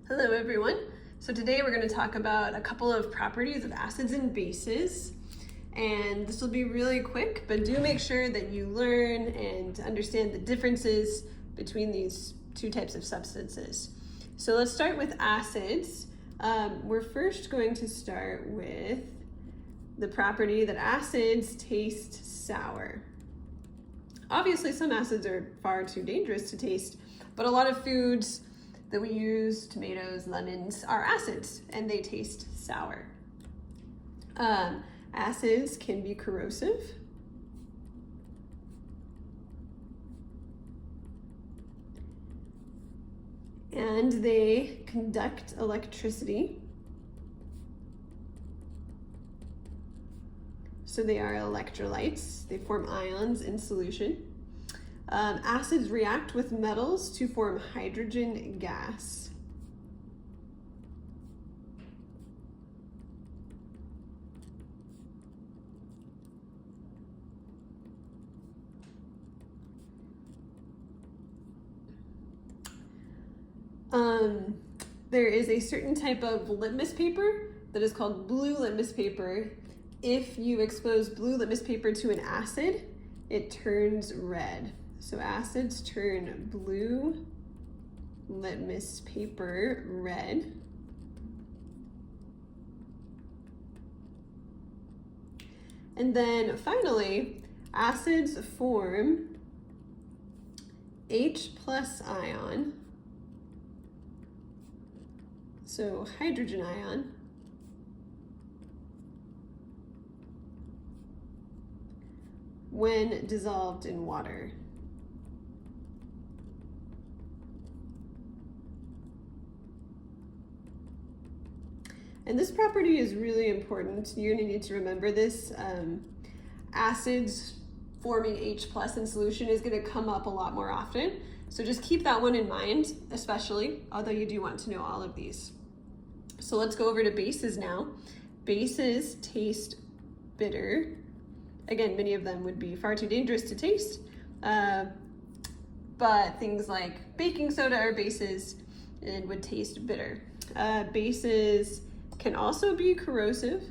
Hello everyone. So today we're going to talk about a couple of properties of acids and bases. And this will be really quick, but do make sure that you learn and understand the differences between these two types of substances. So let's start with acids. We're first going to start with the property that acids taste sour. Obviously, some acids are far too dangerous to taste, but a lot of foods that we use, tomatoes, lemons, are acids and they taste sour. Acids can be corrosive. And they conduct electricity. So they are electrolytes. They form ions in solution. Acids react with metals to form hydrogen gas. There is a certain type of litmus paper that is called blue litmus paper. If you expose blue litmus paper to an acid, it turns red. So acids turn blue litmus paper red. And then finally, acids form H+ ion, so hydrogen ion, when dissolved in water. And this property is really important. You're going to need to remember this. Acids forming H+ in solution is going to come up a lot more often. So just keep that one in mind, especially, although you do want to know all of these. So let's go over to bases now. Bases taste bitter. Again, many of them would be far too dangerous to taste. But things like baking soda are bases and would taste bitter. Bases can also be corrosive,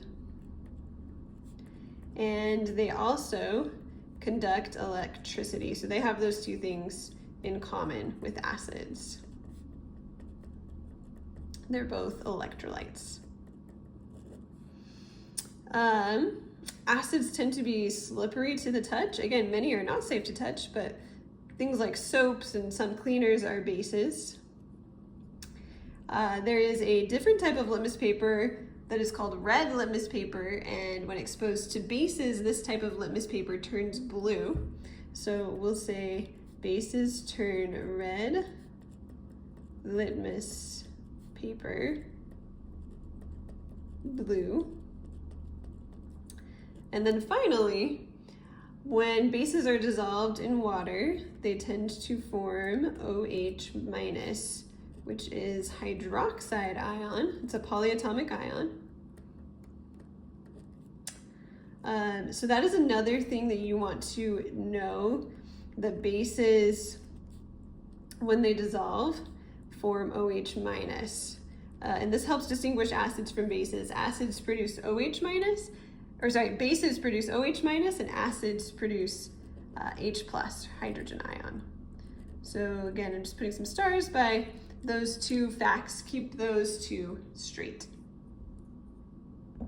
and they also conduct electricity. So they have those two things in common with acids. They're both electrolytes. Acids tend to be slippery to the touch. Again, many are not safe to touch, but things like soaps and some cleaners are bases. There is a different type of litmus paper that is called red litmus paper, and when exposed to bases, this type of litmus paper turns blue. So we'll say bases turn red litmus paper blue. And then finally, when bases are dissolved in water, they tend to form OH-, which is hydroxide ion. It's a polyatomic ion. So that is another thing that you want to know. The bases, when they dissolve, form OH-. And this helps distinguish acids from bases. Acids produce bases produce OH- and acids produce H+, hydrogen ion. So again, I'm just putting some stars by those two facts. Keep those two straight.